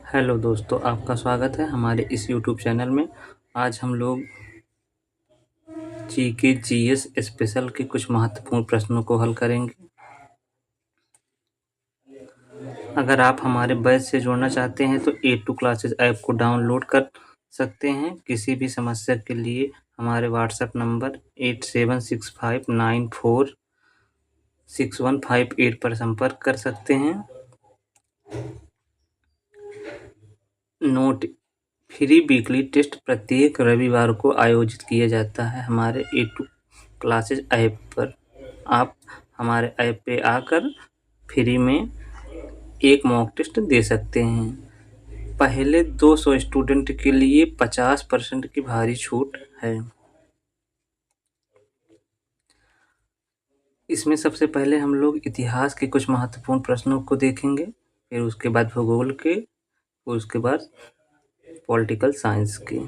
Hello दोस्तों, आपका स्वागत है हमारे इस यूट्यूब चैनल में। आज हम लोग जीके जीएस स्पेशल के कुछ महत्वपूर्ण प्रश्नों को हल करेंगे। अगर आप हमारे बैच से जुड़ना चाहते हैं तो A2 क्लासेस ऐप को डाउनलोड कर सकते हैं। किसी भी समस्या के लिए हमारे व्हाट्सएप नंबर 8765946158 पर संपर्क कर सकते हैं। नोट: फ्री वीकली टेस्ट प्रत्येक रविवार को आयोजित किया जाता है हमारे A2 क्लासेस ऐप पर। आप हमारे ऐप पे आकर फ्री में एक मॉक टेस्ट दे सकते हैं। पहले 200 स्टूडेंट के लिए 50% की भारी छूट है। इसमें सबसे पहले हम लोग इतिहास के कुछ महत्वपूर्ण प्रश्नों को देखेंगे, फिर उसके बाद भूगोल के, और उसके बाद पॉलिटिकल साइंस के।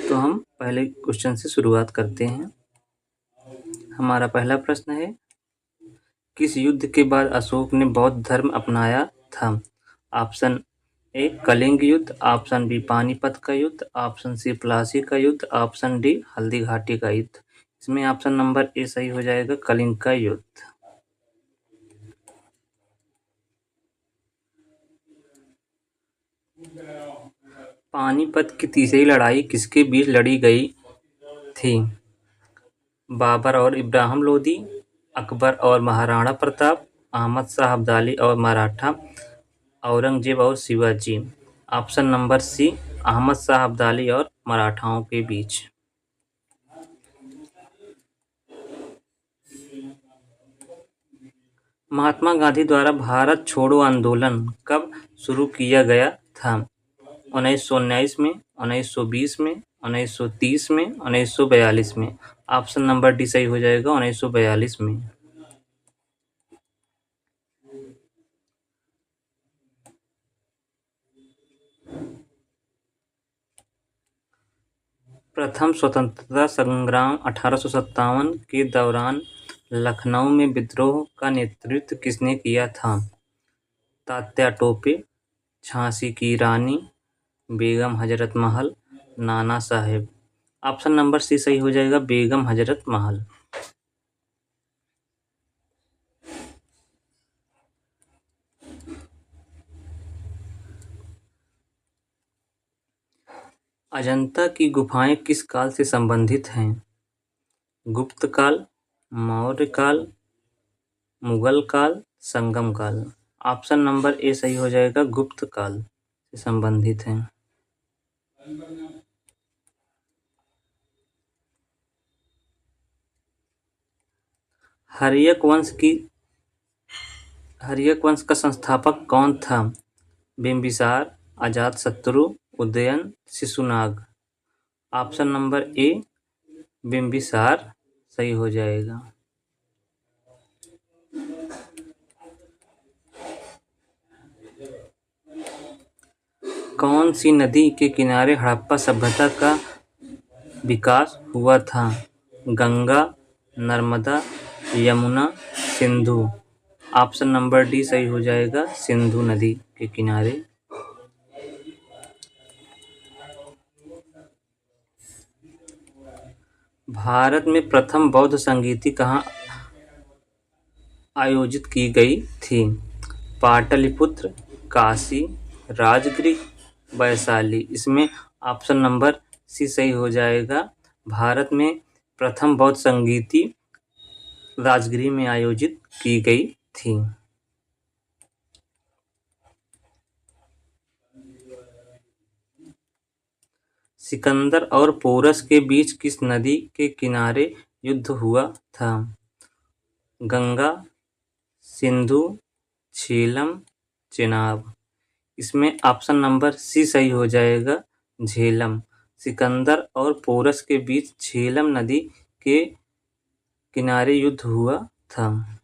तो हम पहले क्वेश्चन से शुरुआत करते हैं। हमारा पहला प्रश्न है, किस युद्ध के बाद अशोक ने बौद्ध धर्म अपनाया था? ऑप्शन ए कलिंग युद्ध, ऑप्शन बी पानीपत का युद्ध, ऑप्शन सी प्लासी का युद्ध, ऑप्शन डी हल्दी घाटी का युद्ध। इसमें ऑप्शन नंबर ए सही हो जाएगा, कलिंग का युद्ध। पानीपत की तीसरी लड़ाई किसके बीच लड़ी गई थी? बाबर और इब्राहिम लोदी, अकबर और महाराणा प्रताप, अहमद शाह अब्दाली और मराठा, औरंगजेब और Shivaji. Option number C Ahmad Shah Abdali और मराठाओं के बीच। महात्मा गांधी द्वारा भारत छोड़ो आंदोलन कब शुरू किया गया था? 1919 में, 1920 में, 1930 में, 1942 में। ऑप्शन नंबर डी सही हो जाएगा, 1942 में। प्रथम स्वतंत्रता संग्राम 1857 के दौरान लखनऊ में विद्रोह का नेतृत्व किसने किया था? तात्या टोपे, झांसी की रानी, Begum Hazrat Mahal, Nana Saheb. Option number C सही हो जाएगा, बेगम हजरत महल। अजंता की गुफाएं किस काल से संबंधित हैं? गुप्त काल, मौर्य काल, मुगल काल, संगम काल। ऑप्शन नंबर ए सही हो जाएगा, गुप्त काल से संबंधित हैं। हर्यक वंश का संस्थापक कौन था? Bimbisara, Ajatashatru, Udayan, Shishunaga. Option number A Bimbisara सही हो जाएगा। कौन सी नदी के किनारे हड़प्पा सभ्यता का विकास हुआ था? Ganga, Narmada, Yamuna, Sindhu. Option number D सही हो जाएगा, सिंधु नदी के किनारे। भारत में प्रथम बौद्ध संगीति कहाँ आयोजित की गई थी? पाटलिपुत्र, काशी, राजगृह, वैशाली। इसमें ऑप्शन नंबर सी सही हो जाएगा। भारत में प्रथम बौद्ध संगीति राजगृह में आयोजित की गई थी। सिकंदर और पोरस के बीच किस नदी के किनारे युद्ध हुआ था? गंगा, सिंधु, झेलम, चेनाब। इसमें ऑप्शन नंबर सी सही हो जाएगा, झेलम। सिकंदर और पोरस के बीच झेलम नदी के किनारे युद्ध हुआ था।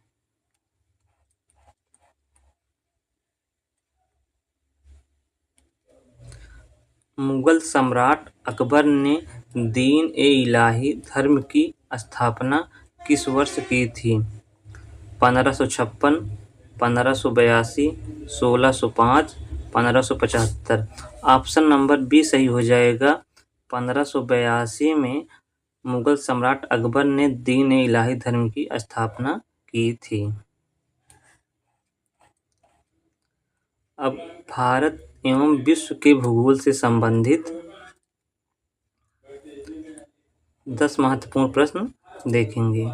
मुगल सम्राट अकबर ने दीन-ए-इलाही धर्म की स्थापना किस वर्ष की थी? 1556, 1582, 1605, 1575। ऑप्शन नंबर बी सही हो जाएगा। 1582 में मुगल सम्राट अकबर ने दीन ए इलाही धर्म की स्थापना की थी। अब भारत एवं विश्व के भूगोल से संबंधित 10 महत्वपूर्ण प्रश्न देखेंगे।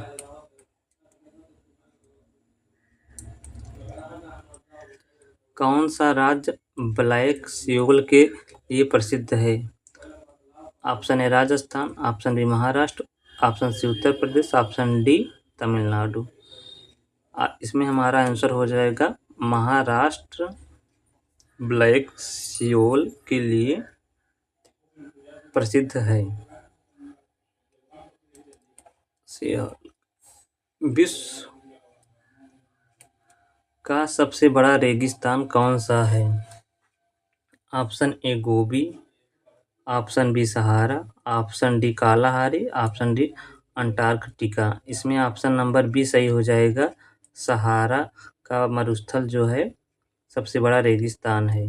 कौन सा राज्य ब्लैक सियोल के लिए प्रसिद्ध है? Option A Rajasthan, option B Maharashtra, option C Uttar Pradesh, option D Tamil Nadu. इसमें हमारा आंसर हो जाएगा महाराष्ट्र ब्लैक सियोल के लिए प्रसिद्ध है। विश्व का सबसे बड़ा रेगिस्तान कौन सा है? Option A Gobi, option B Sahara, option D Kalahari, option D Antarctica. इसमें ऑप्शन नंबर बी सही हो जाएगा। सहारा का मरुस्थल जो है सबसे बड़ा रेगिस्तान है।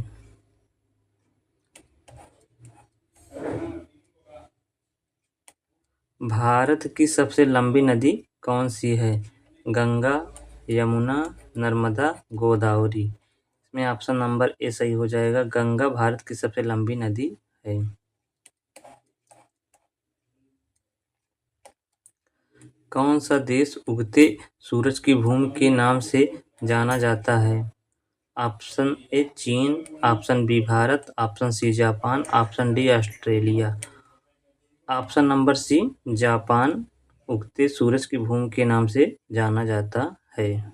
भारत की सबसे लंबी नदी कौन सी है? गंगा, यमुना, नर्मदा, गोदावरी। इसमें ऑप्शन नंबर ए सही हो जाएगा। गंगा भारत की सबसे लंबी नदी है। कौन सा देश उगते सूरज की भूमि के नाम से जाना जाता है? ऑप्शन ए चीन, option B Bharat, option C Japan, option D Australia. Option number C Japan उगते सूरज की भूमि के नाम से जाना जाता है।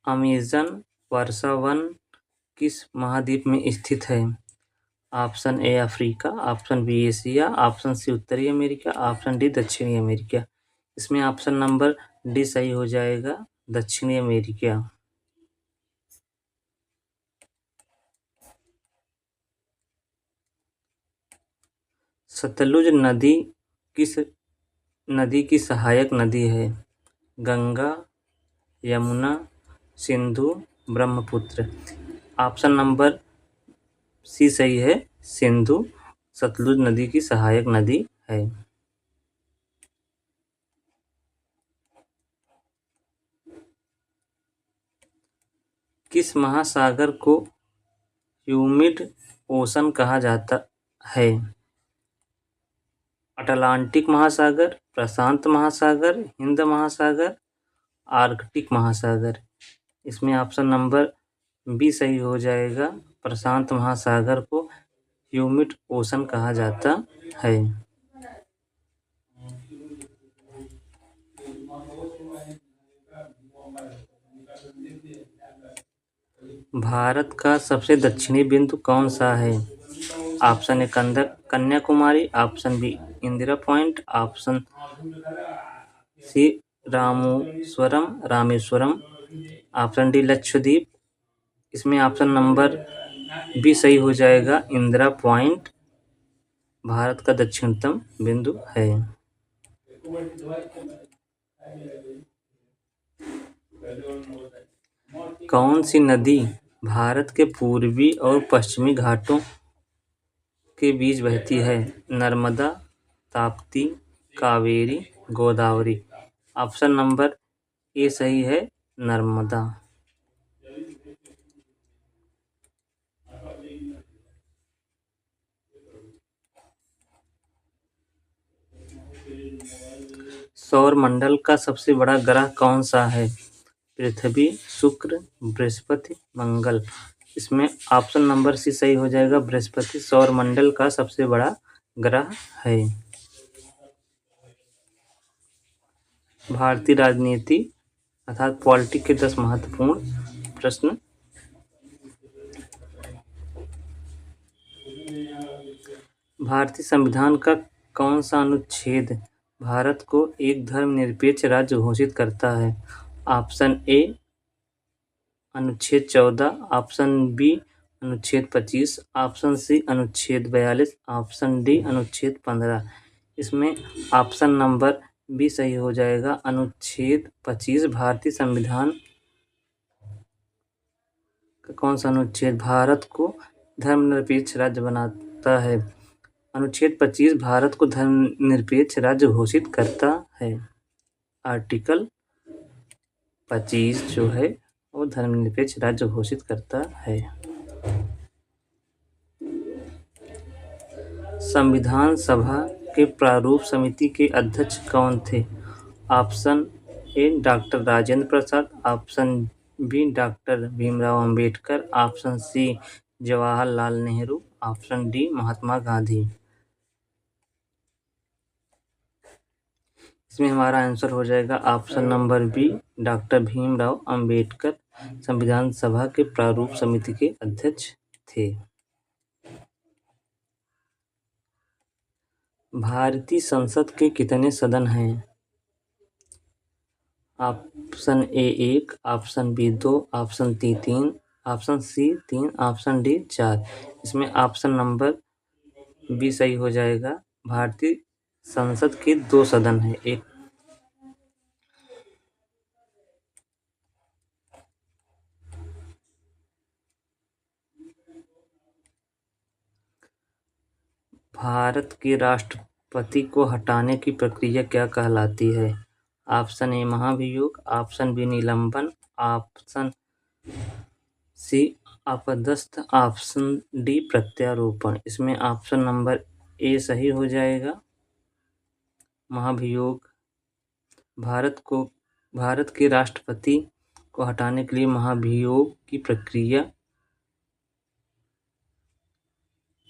अमेज़न वर्षा वन किस महाद्वीप में स्थित है? Option A Africa, option B Asia, option C उत्तरी अमेरिका, ऑप्शन डी दक्षिणी अमेरिका। इसमें ऑप्शन नंबर डी सही हो जाएगा, दक्षिणी अमेरिका। सतलुज नदी किस नदी की सहायक नदी है? Ganga, Yamuna, Sindhu, Brahmaputra. Option number C सही है, सिंधु सतलुज नदी की सहायक नदी है। किस महासागर को ह्यूमिड ओशन कहा जाता है? अटलांटिक महासागर, प्रशांत महासागर, हिंद महासागर, आर्कटिक महासागर। इसमें ऑप्शन नंबर बी सही हो जाएगा। प्रशांत महासागर को ह्यूमिड ओशन कहा जाता है। भारत का सबसे दक्षिणी बिंदु कौन सा है? Option A Kanyakumari, option B Indira point, option C Rameswaram, option D Lakshadweep. इसमें ऑप्शन नंबर बी सही हो जाएगा। इंदिरा पॉइंट भारत का दक्षिणतम बिंदु है। कौन सी नदी भारत के पूर्वी और पश्चिमी घाटों के बीच बहती है? नर्मदा, ताप्ती, कावेरी, गोदावरी। ऑप्शन नंबर ए सही है, नर्मदा। सौरमंडल का सबसे बड़ा ग्रह कौन सा है? पृथ्वी, शुक्र, बृहस्पति, मंगल। इसमें ऑप्शन नंबर सी सही हो जाएगा। बृहस्पति सौरमंडल का सबसे बड़ा ग्रह है। भारतीय राजनीति अर्थात पॉलिटिक्स के 10 महत्वपूर्ण प्रश्न। भारतीय संविधान का कौन सा अनुच्छेद भारत को एक धर्मनिरपेक्ष राज्य घोषित करता है? ऑप्शन ए अनुच्छेद 14, ऑप्शन बी अनुच्छेद 25, ऑप्शन सी अनुच्छेद 42, ऑप्शन डी अनुच्छेद 15। इसमें ऑप्शन नंबर बी सही हो जाएगा। अनुच्छेद 25 भारतीय संविधान का कौन सा अनुच्छेद भारत को धर्मनिरपेक्ष राज्य बनाता है? अनुच्छेद 25 भारत को धर्मनिरपेक्ष राज्य घोषित करता है। आर्टिकल 25 जो है वो धर्मनिरपेक्ष राज्य घोषित करता है। संविधान सभा के प्रारूप समिति के अध्यक्ष कौन थे? Option A doctor Rajendra Prasad, option B doctor Bhimrao Ambedkar, option C Jawaharlal Nehru, option D Mahatma Gandhi. इसमें हमारा आंसर हो जाएगा option number B doctor Bhimrao Ambedkar संविधान सभा के प्रारूप समिति के अध्यक्ष थे। भारतीय संसद के कितने सदन हैं? Option A 1, option B 2, option C 3, option C 3, option D 4। इसमें ऑप्शन नंबर बी सही हो जाएगा। भारतीय संसद के 2 सदन हैं। एक भारत के राष्ट्रपति को हटाने की प्रक्रिया क्या कहलाती है? ऑप्शन ए महाभियोग, ऑप्शन बी निलंबन, ऑप्शन सी अपदस्थ, ऑप्शन डी प्रत्यारोपण। इसमें ऑप्शन नंबर ए सही हो जाएगा। महाभियोग भारत के राष्ट्रपति को हटाने के लिए महाभियोग की प्रक्रिया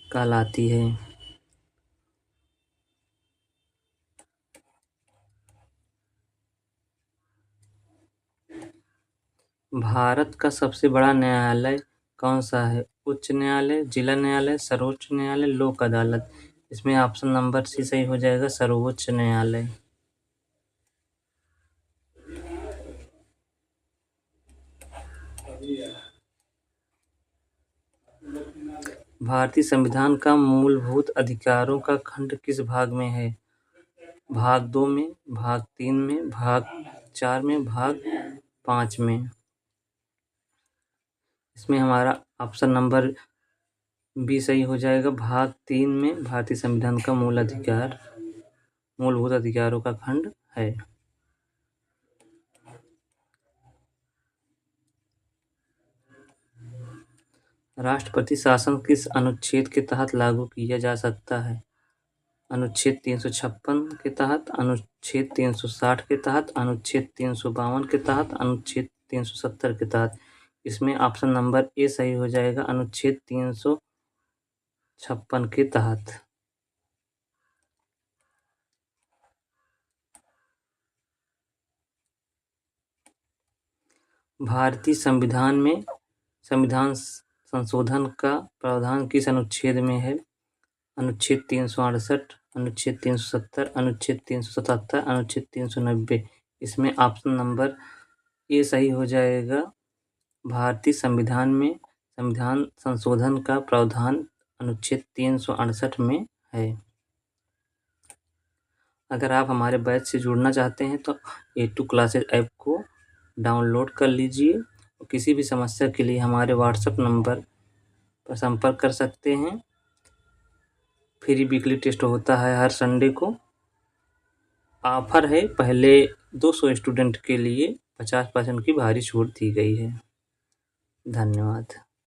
कहलाती है। भारत का सबसे बड़ा न्यायालय कौन सा है? उच्च न्यायालय, जिला न्यायालय, सर्वोच्च न्यायालय, लोक अदालत। इसमें ऑप्शन नंबर सी सही हो जाएगा, सर्वोच्च न्यायालय। भारतीय संविधान का मूलभूत अधिकारों का खंड किस भाग में है? भाग 2 में, भाग 3 में, भाग 4 में, भाग 5 में। इसमें हमारा ऑप्शन नंबर बी सही हो जाएगा। भाग 3 में भारतीय संविधान का मूलभूत अधिकारों का खंड है। राष्ट्रपति शासन किस अनुच्छेद के तहत लागू किया जा सकता है? अनुच्छेद 356 के तहत, अनुच्छेद 360 के तहत, अनुच्छेद 352 के तहत, अनुच्छेद 370 के तहत। इसमें ऑप्शन नंबर ए सही हो जाएगा, अनुच्छेद 356 के तहत। भारतीय संविधान में संविधान संशोधन का प्रावधान किस अनुच्छेद में है? अनुच्छेद 368, अनुच्छेद 370, अनुच्छेद 377, अनुच्छेद 390। इसमें ऑप्शन नंबर ए सही हो जाएगा। भारतीय संविधान में संविधान संशोधन का प्रावधान अनुच्छेद 368 में है। अगर आप हमारे बैच से जुड़ना चाहते हैं तो A2 क्लासेज ऐप को डाउनलोड कर लीजिए। किसी भी समस्या के लिए हमारे व्हाट्सएप नंबर पर संपर्क कर सकते हैं। फ्री वीकली टेस्ट होता है हर संडे को। ऑफर है, पहले 200 स्टूडेंट के लिए 50% की भारी छूट दी गई है। धन्यवाद।